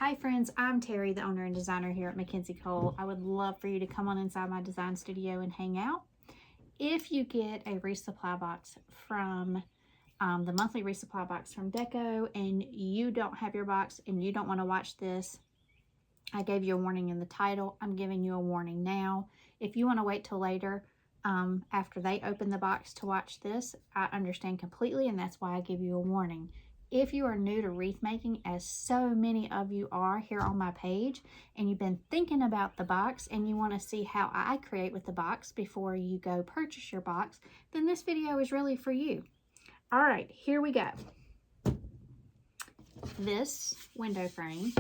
Hi friends, I'm Terry, the owner and designer here at Mackenzie Cole. I would love for you to come on inside my design studio and hang out. If you get a resupply box from the monthly resupply box from Deco and you don't have your box and you don't want to watch this, I gave you a warning in the title. I'm giving you a warning now. If you want to wait till later after they open the box to watch this, I understand completely, and that's why I give you a warning. If you are new to wreath making, as so many of you are here on my page, and you've been thinking about the box and you want to see how I create with the box before you go purchase your box, then this video is really for you. All right, here we go. This window frame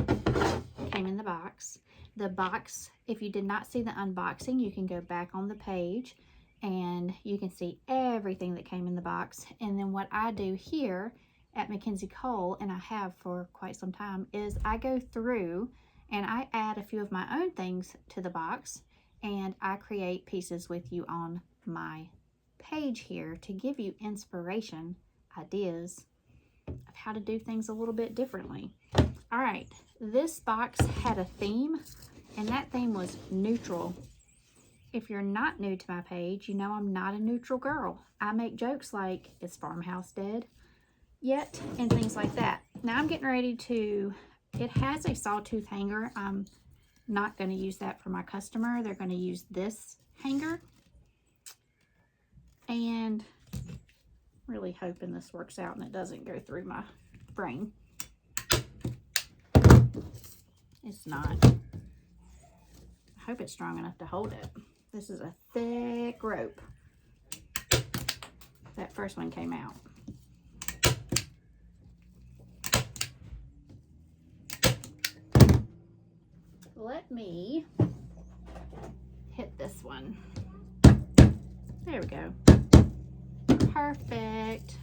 came in the box. The box, if you did not see the unboxing, you can go back on the page and you can see everything that came in the box. And then what I do here at Mackenzie Cole, and I have for quite some time, is I go through and I add a few of my own things to the box, and I create pieces with you on my page here to give you inspiration, ideas of how to do things a little bit differently. All right, this box had a theme, and that theme was neutral. If you're not new to my page, you know I'm not a neutral girl. I make jokes like, is Farmhouse dead yet? And things like that. Now I'm getting ready to, it has a sawtooth hanger. I'm not going to use that for my customer. They're going to use this hanger. And really hoping this works out and it doesn't go through my brain. It's not. I hope it's strong enough to hold it. This is a thick rope. That first one came out. Let me hit this one. There we go. Perfect.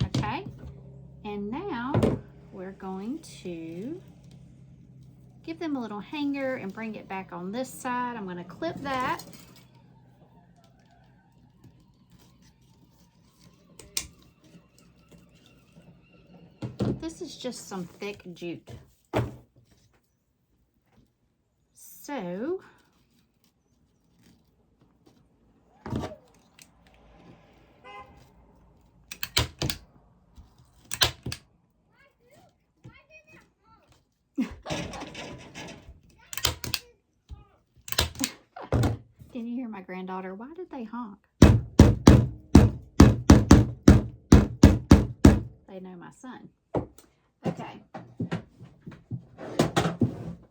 Okay. And now we're going to give them a little hanger and bring it back on this side. I'm going to clip that. This is just some thick jute. So can you hear my granddaughter? Why did they honk? They know my son. Okay.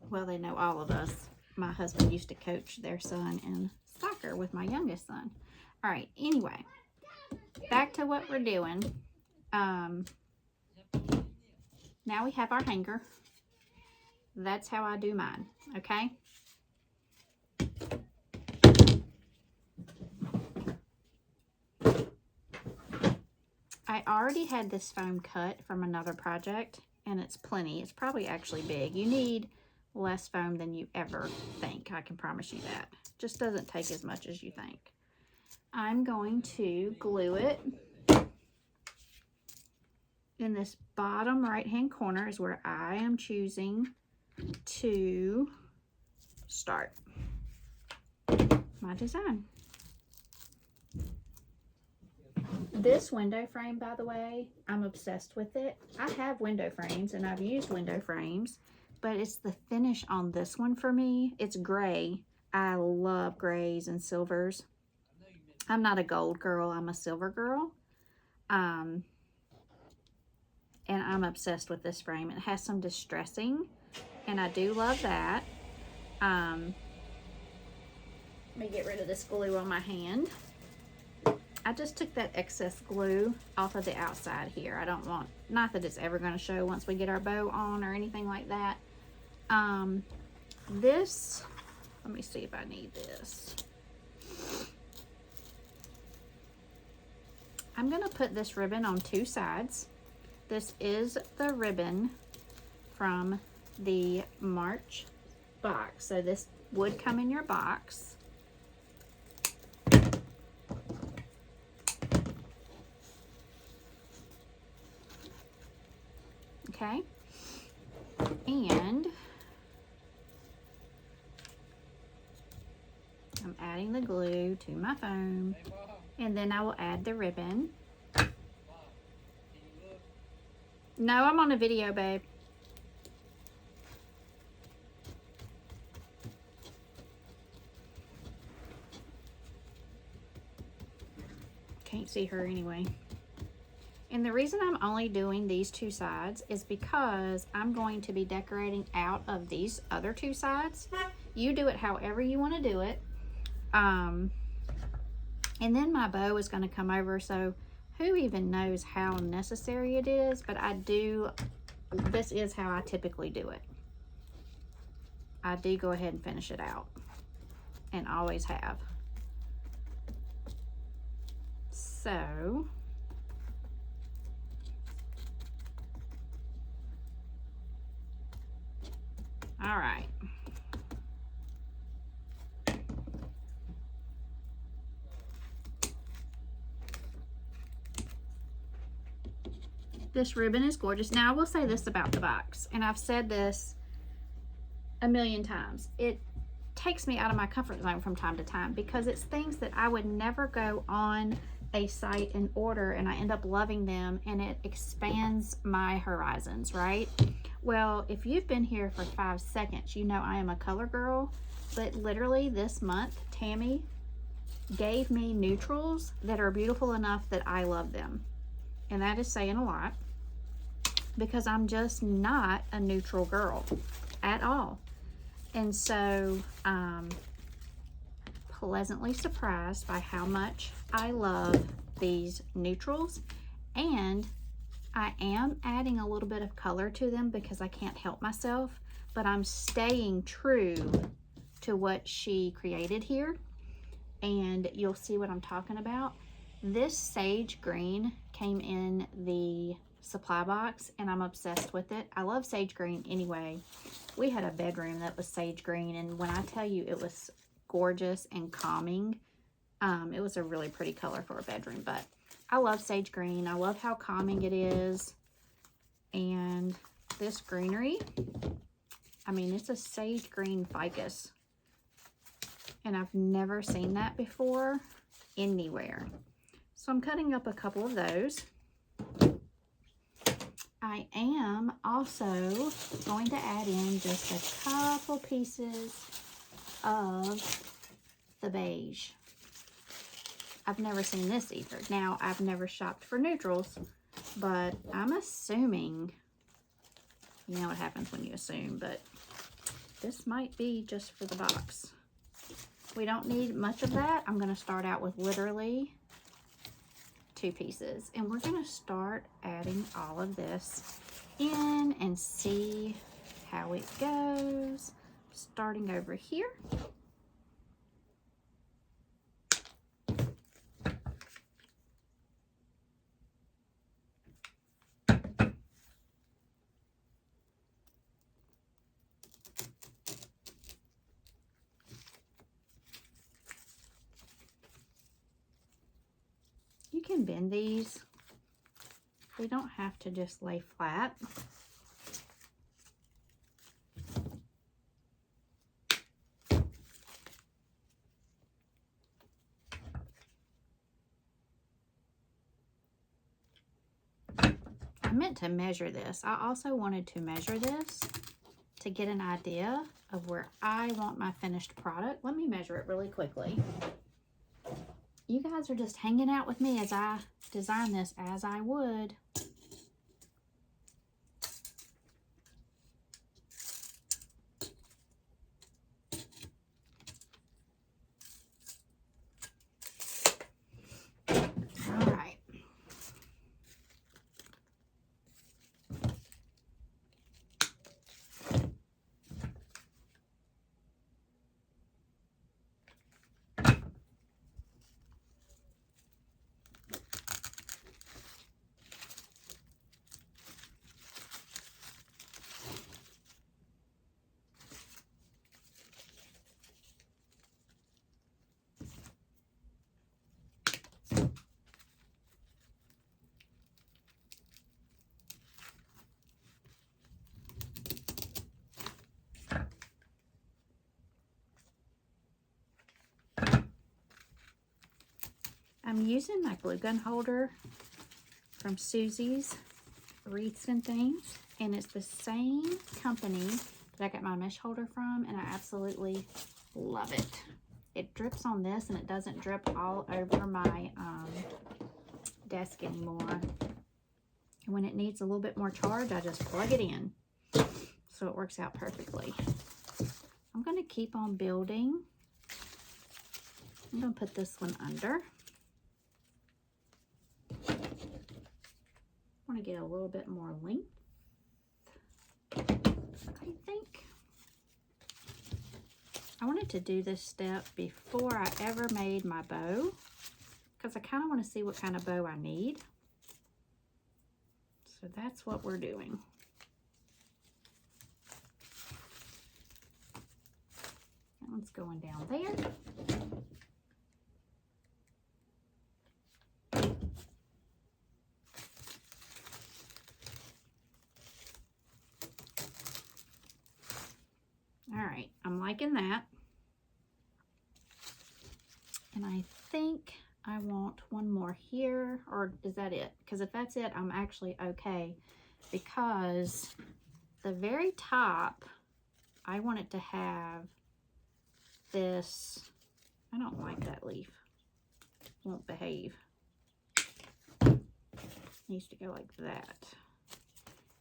Well, they know all of us. My husband used to coach their son in soccer with my youngest son. All right, anyway, back to what we're doing. Now we have our hanger. That's how I do mine, okay? I already had this foam cut from another project, and it's plenty. It's probably actually big. You need less foam than you ever think. I can promise you that. Just doesn't take as much as you think. I'm going to glue it. In this bottom right-hand corner is where I am choosing to start my design. This window frame, by the way, I'm obsessed with it. I have window frames and I've used window frames, but it's the finish on this one for me. It's gray. I love grays and silvers. I'm not a gold girl, I'm a silver girl. And I'm obsessed with this frame. It has some distressing, and I do love that. Let me get rid of this glue on my hand. I just took that excess glue off of the outside here. I don't want, not that it's ever going to show once we get our bow on or anything like that. This, let me see if I need this. I'm going to put this ribbon on two sides. This is the ribbon from the March box. So this would come in your box. Okay. And I'm adding the glue to my foam, and then I will add the ribbon. No, I'm on a video, babe. Can't see her anyway. And the reason I'm only doing these two sides is because I'm going to be decorating out of these other two sides. You do it however you want to do it. And then my bow is going to come over, so who even knows how necessary it is, but this is how I typically do it. I do go ahead and finish it out, and always have. So, all right. This ribbon is gorgeous. Now, I will say this about the box, and I've said this a million times. It takes me out of my comfort zone from time to time because it's things that I would never go on a site and order, and I end up loving them, and it expands my horizons, right? Well, if you've been here for 5 seconds, you know I am a color girl, but literally this month, Tammy gave me neutrals that are beautiful enough that I love them. And that is saying a lot because I'm just not a neutral girl at all. And so pleasantly surprised by how much I love these neutrals, and I am adding a little bit of color to them because I can't help myself, but I'm staying true to what she created here, and you'll see what I'm talking about. This sage green came in the supply box, and I'm obsessed with it. I love sage green anyway. We had a bedroom that was sage green, and when I tell you it was gorgeous and calming, it was a really pretty color for a bedroom. But I love sage green. I love how calming it is. And this greenery, I mean, it's a sage green ficus, and I've never seen that before anywhere. So I'm cutting up a couple of those. I am also going to add in just a couple pieces of the beige. I've never seen this either. Now, I've never shopped for neutrals, but I'm assuming, you know what happens when you assume, but this might be just for the box. We don't need much of that. I'm going to start out with literally 2 pieces, and we're going to start adding all of this in and see how it goes. Starting over here. You can bend these. They don't have to just lay flat. I meant to measure this. I also wanted to measure this to get an idea of where I want my finished product. Let me measure it really quickly. You guys are just hanging out with me as I design this as I would. All right. I'm using my glue gun holder from Susie's Wreaths and Things, and it's the same company that I got my mesh holder from, and I absolutely love it. It drips on this, and it doesn't drip all over my desk anymore. And when it needs a little bit more charge, I just plug it in. So it works out perfectly. I'm going to keep on building. I'm going to put this one under. I want to get a little bit more length, I think. I wanted to do this step before I ever made my bow, because I kind of want to see what kind of bow I need. So that's what we're doing. That one's going down there. All right, I'm liking that. And I think I want one more here, or is that it? Because if that's it, I'm actually okay, because the very top, I want it to have this. I don't like that leaf. Won't behave. Needs to go like that.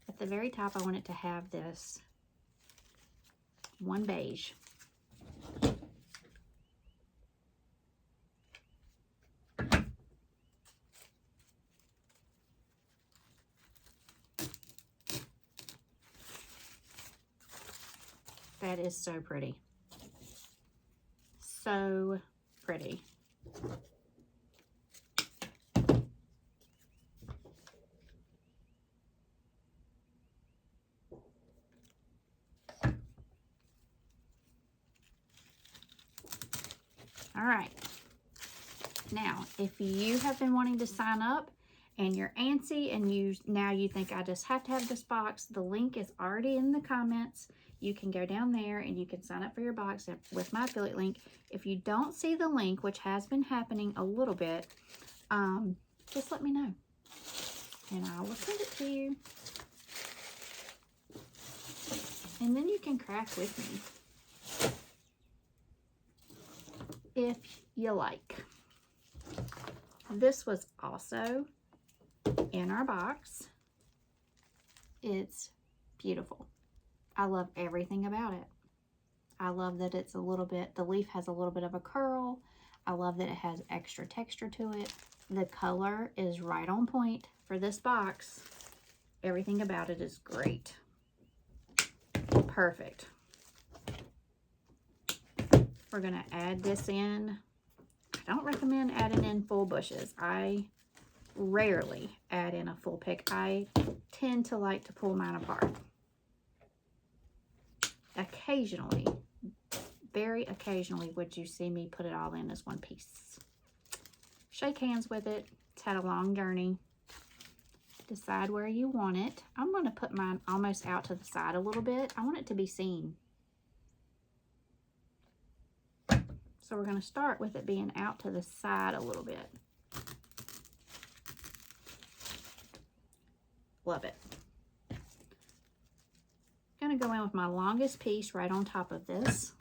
At the very top, I want it to have this one beige. That is so pretty. So pretty. All right. Now, if you have been wanting to sign up and you're antsy and now you think I just have to have this box, the link is already in the comments. You can go down there and you can sign up for your box with my affiliate link. If you don't see the link, which has been happening a little bit, just let me know and I will send it to you. And then you can craft with me if you like. This was also in our box. It's beautiful. I love everything about it. I love that it's a little bit, the leaf has a little bit of a curl. I love that it has extra texture to it. The color is right on point for this box. Everything about it is great. Perfect. We're gonna add this in. I don't recommend adding in full bushes. I rarely add in a full pick. I tend to like to pull mine apart. Occasionally, very occasionally, would you see me put it all in as one piece. Shake hands with it. It's had a long journey. Decide where you want it. I'm going to put mine almost out to the side a little bit. I want it to be seen. So we're going to start with it being out to the side a little bit. Love it. I'm going to go in with my longest piece right on top of this.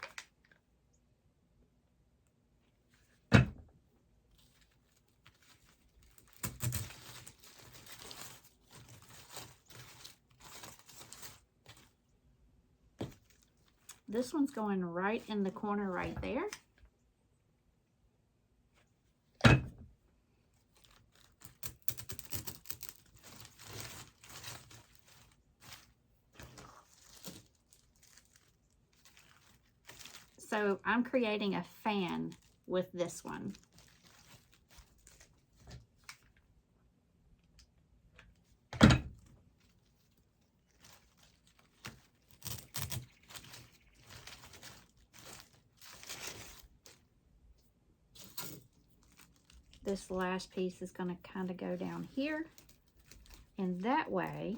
This one's going right in the corner right there. So I'm creating a fan with this one. This last piece is going to kind of go down here, and that way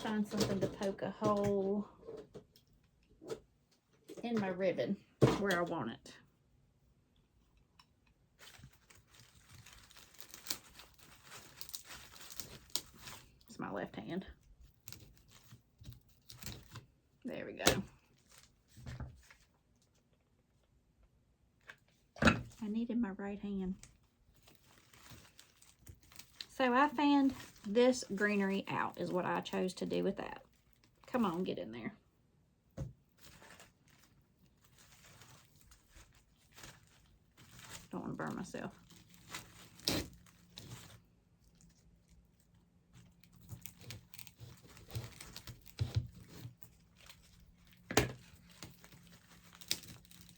find something to poke a hole in my ribbon where I want it. left hand. There we go. I needed my right hand. So I fanned this greenery out is what I chose to do with that. Come on, get in there. Don't want to burn myself.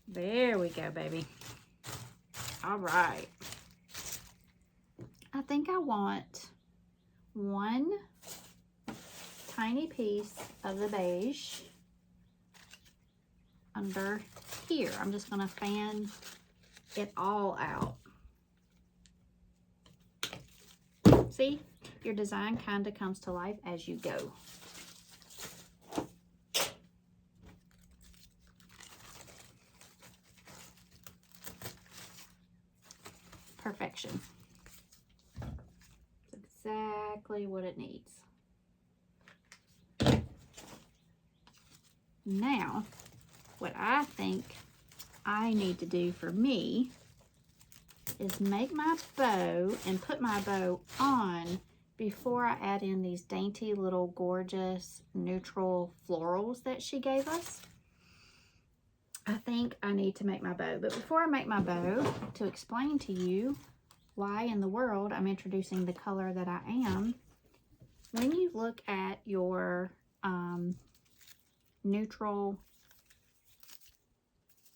There we go, baby. All right. I think I want one tiny piece of the beige under here. I'm just going to fan it all out. See, your design kind of comes to life as you go. Perfection. It's exactly what it needs. Now, what I think I need to do for me is make my bow and put my bow on before I add in these dainty little gorgeous neutral florals that she gave us. I think I need to make my bow. But before I make my bow, to explain to you why in the world I'm introducing the color that I am, when you look at your neutral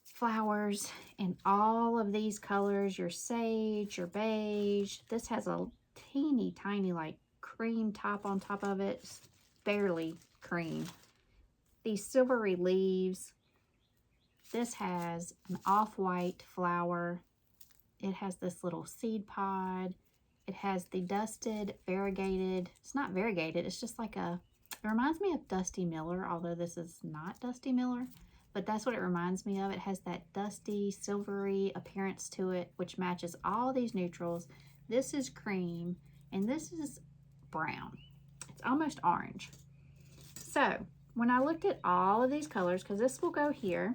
flowers in all of these colors, your sage, your beige, this has a teeny tiny like cream top on top of it. It's barely cream. These silvery leaves. This has an off-white flower. It has this little seed pod. It has the dusted, variegated, it's not variegated, it's just like it reminds me of Dusty Miller, although this is not Dusty Miller, but that's what it reminds me of. It has that dusty, silvery appearance to it, which matches all these neutrals. This is cream, and this is brown. It's almost orange. So, when I looked at all of these colors, because this will go here,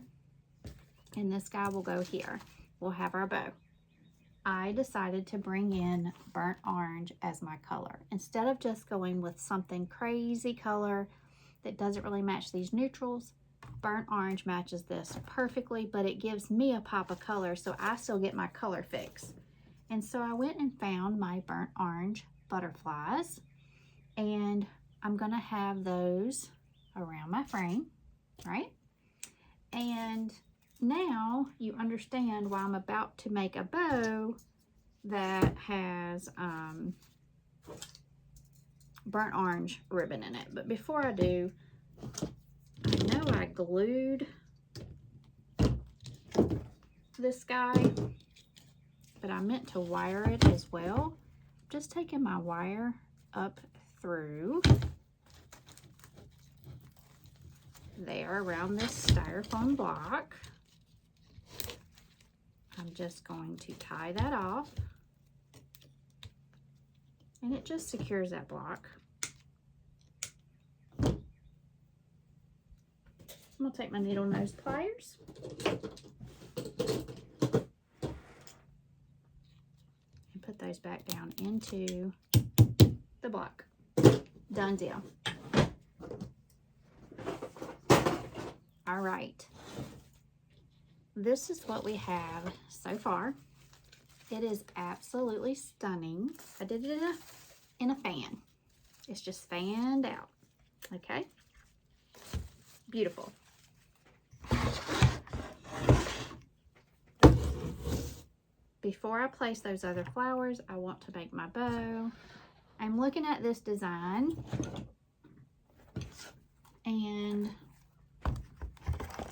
and this guy will go here. We'll have our bow. I decided to bring in burnt orange as my color. Instead of just going with something crazy color that doesn't really match these neutrals, burnt orange matches this perfectly, but it gives me a pop of color, so I still get my color fix. And so I went and found my burnt orange butterflies, and I'm gonna have those around my frame, right? And now you understand why I'm about to make a bow that has burnt orange ribbon in it. But before I do, I know I glued this guy, but I meant to wire it as well. Just taking my wire up through there around this styrofoam block. I'm just going to tie that off, and it just secures that block. I'm gonna take my needle nose pliers and put those back down into the block. Done deal. All right. This is what we have so far. It is absolutely stunning. I did it in a fan. It's just fanned out. Okay? Beautiful. Before I place those other flowers, I want to make my bow. I'm looking at this design, and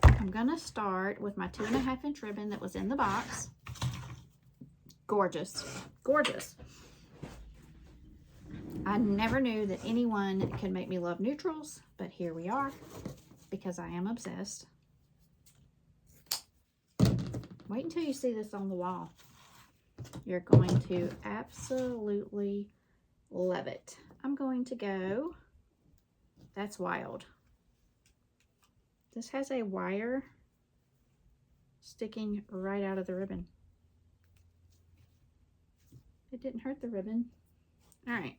I'm gonna start with my 2.5 inch ribbon that was in the box. Gorgeous, gorgeous. I never knew that anyone could make me love neutrals, but here we are, because I am obsessed. Wait until you see this on the wall. You're going to absolutely love it. I'm going to go, that's wild. This has a wire sticking right out of the ribbon. It didn't hurt the ribbon. All right.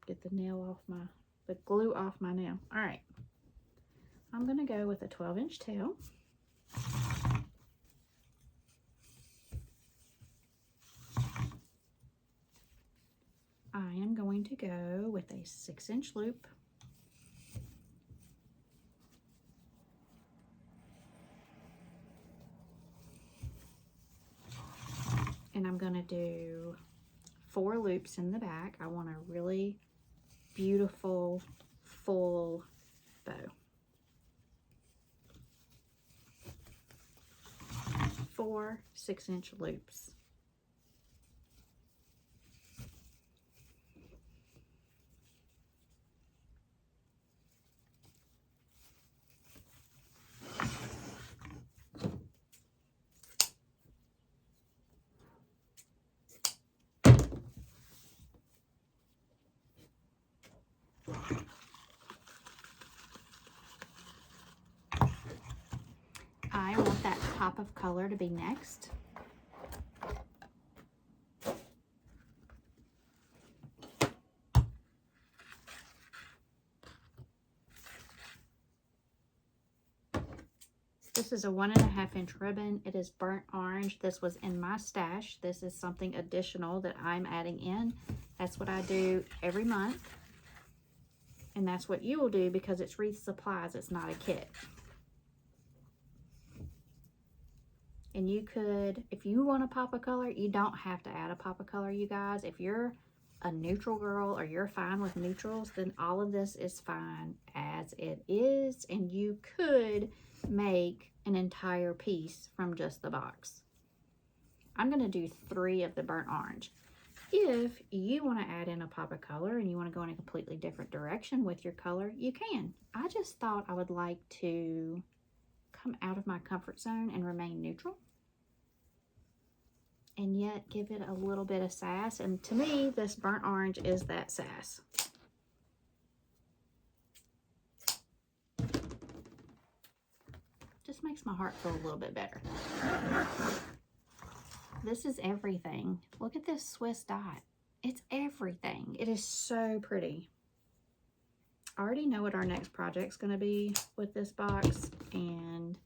Get the nail off the glue off my nail. All right. I'm gonna go with a 12-inch tail. I am going to go with a 6-inch loop. And I'm gonna do 4 loops in the back. I want a really beautiful, full bow. 4 6-inch loops. I want that pop of color to be next. This is a 1.5-inch ribbon. It is burnt orange. This was in my stash. This is something additional that I'm adding in. That's what I do every month. And that's what you will do because it's Wreath Supplies. It's not a kit. And you could, if you want to pop a color, you don't have to add a pop of color, you guys. If you're a neutral girl or you're fine with neutrals, then all of this is fine as it is. And you could make an entire piece from just the box. I'm going to do 3 of the burnt orange. If you want to add in a pop of color and you want to go in a completely different direction with your color, you can. I just thought I would like to come out of my comfort zone and remain neutral and yet give it a little bit of sass. And to me, this burnt orange is that sass. Just makes my heart feel a little bit better. This is everything. Look at this Swiss dot. It's everything. It is so pretty. I already know what our next project's going to be with this box, and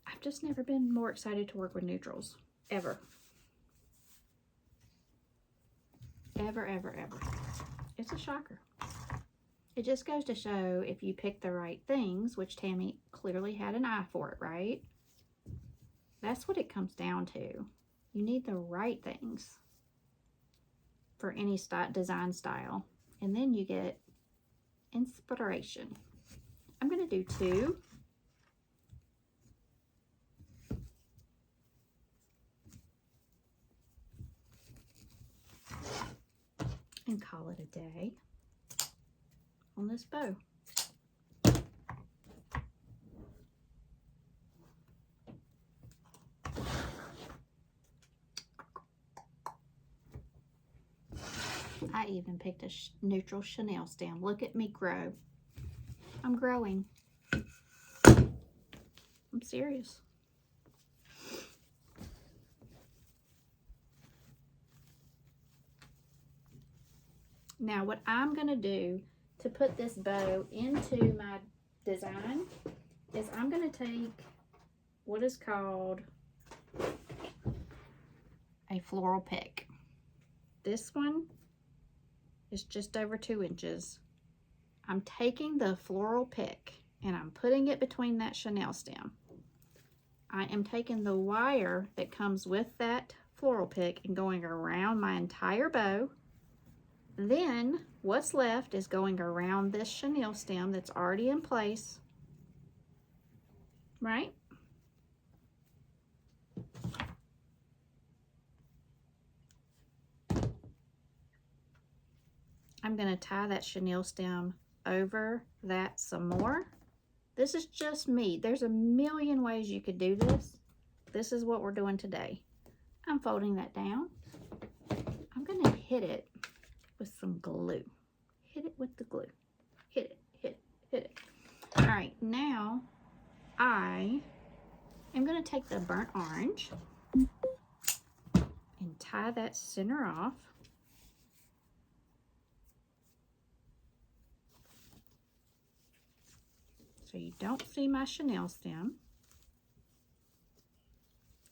I've just never been more excited to work with neutrals. Ever. Ever, ever, ever. It's a shocker. It just goes to show if you pick the right things, which Tammy clearly had an eye for it, right? That's what it comes down to. You need the right things for any design style. And then you get inspiration. I'm going to do 2. And call it a day on this bow. I even picked a neutral chenille stem. Look at me grow. I'm growing. I'm serious. Now what I'm going to do to put this bow into my design is I'm going to take what is called a floral pick. This one is just over 2 inches. I'm taking the floral pick and I'm putting it between that chenille stem. I am taking the wire that comes with that floral pick and going around my entire bow. Then what's left is going around this chenille stem that's already in place, right? I'm going to tie that chenille stem over that some more. This is just me. There's a million ways you could do this. This is what we're doing today. I'm folding that down. I'm going to hit it with some glue. Hit it with the glue. Hit it, hit it, hit it. All right, now I am going to take the burnt orange and tie that center off. So you don't see my chenille stem.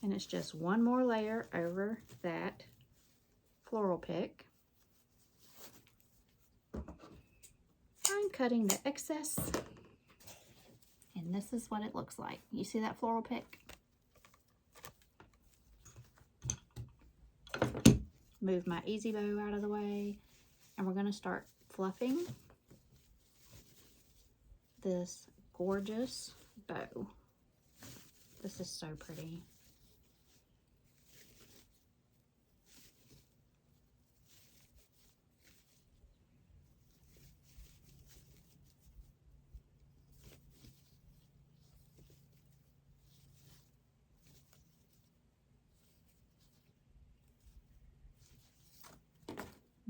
And it's just one more layer over that floral pick. I'm cutting the excess. And this is what it looks like. You see that floral pick? Move my easy bow out of the way. And we're going to start fluffing this gorgeous bow. This is so pretty.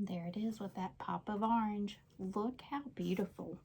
There it is with that pop of orange. Look how beautiful.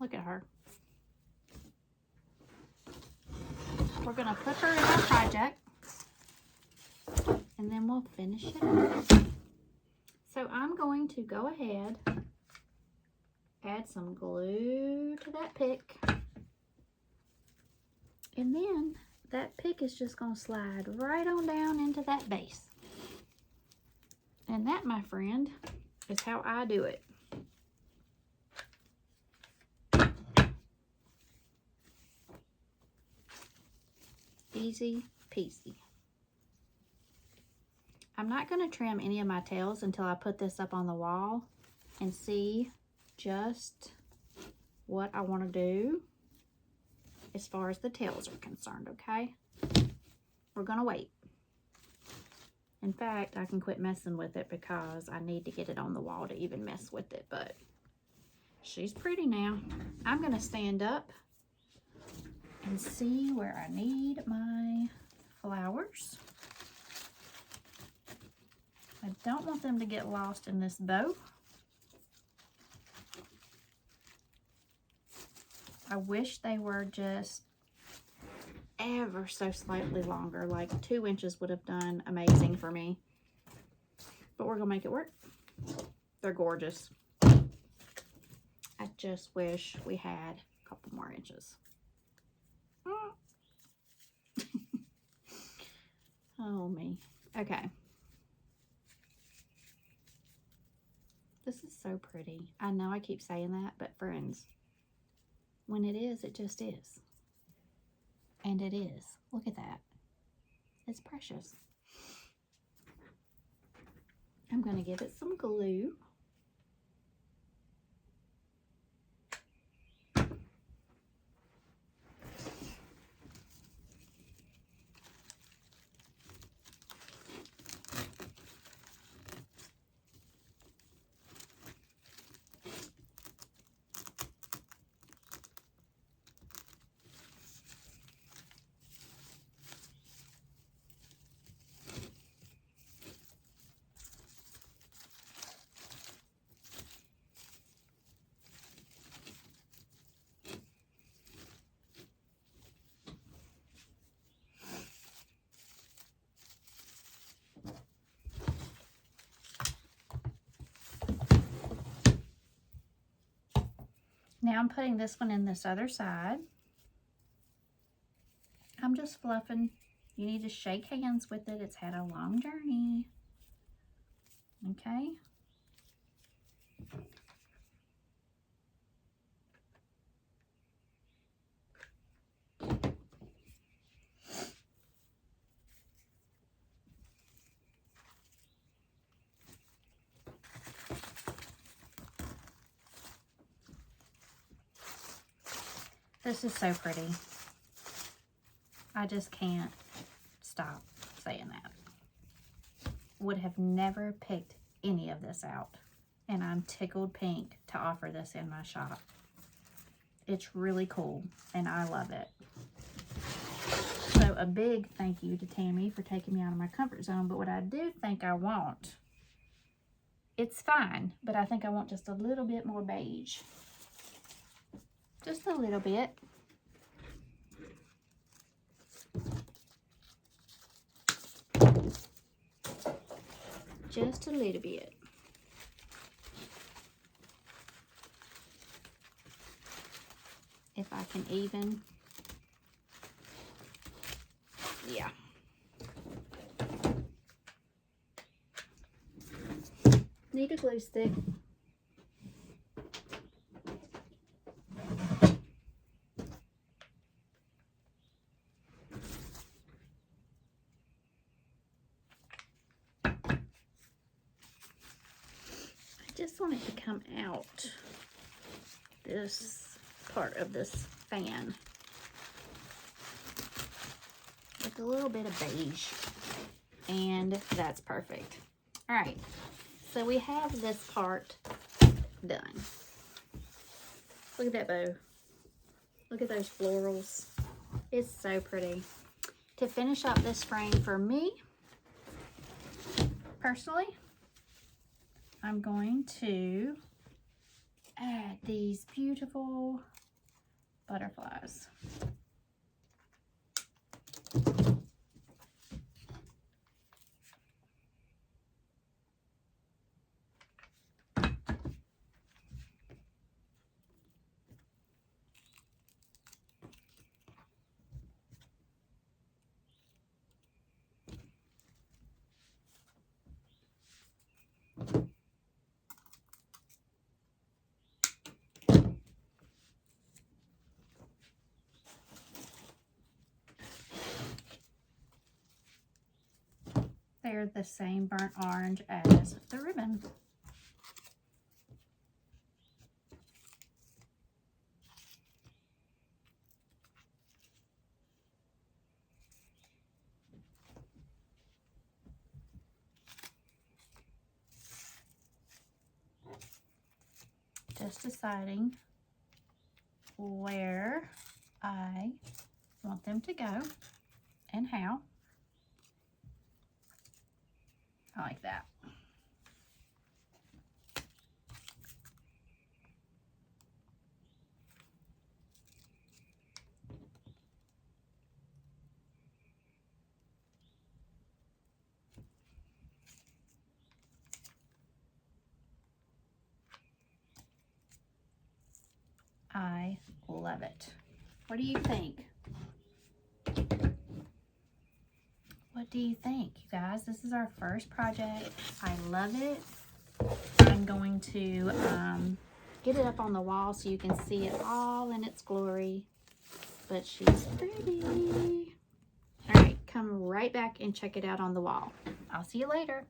Look at her. We're going to put her in our project and then we'll finish it up. So I'm going to go ahead, add some glue to that pick, and then that pick is just going to slide right on down into that base. And that, my friend, is how I do it. Easy peasy. I'm not going to trim any of my tails until I put this up on the wall and see just what I want to do as far as the tails are concerned, okay? We're going to wait. In fact, I can quit messing with it because I need to get it on the wall to even mess with it, but she's pretty now. I'm going to stand up and see where I need my flowers. I don't want them to get lost in this bow. I wish they were just ever so slightly longer, like 2 inches would have done amazing for me. But we're gonna make it work. They're gorgeous. I just wish we had a couple more inches. Oh me. Okay. This is so pretty. I know I keep saying that, but friends, when it is, it just is. And it is. Look at that. It's precious. I'm going to give it some glue. Now I'm putting this one in this other side. I'm just fluffing. You need to shake hands with it. It's had a long journey. Okay. This is so pretty. I just can't stop saying that. Would have never picked any of this out. And I'm tickled pink to offer this in my shop. It's really cool and I love it. So a big thank you to Tammy for taking me out of my comfort zone. But what I do think I want, it's fine, but I think I want just a little bit more beige. Just a little bit. Just a little bit. If I can even, yeah. Need a glue stick. I just want it to come out this part of this fan with a little bit of beige, and that's perfect. All right, so we have this part done. Look at that bow. Look at those florals. It's so pretty. To finish up this frame for me, personally, I'm going to add these beautiful butterflies. They're the same burnt orange as the ribbon. Just deciding where I want them to go and how. I like that. I love it. What do you think? What do you think, you guys? This is our first project. I love it. I'm going to get it up on the wall so you can see it all in its glory. But she's pretty. All right, come right back and check it out on the wall. I'll see you later.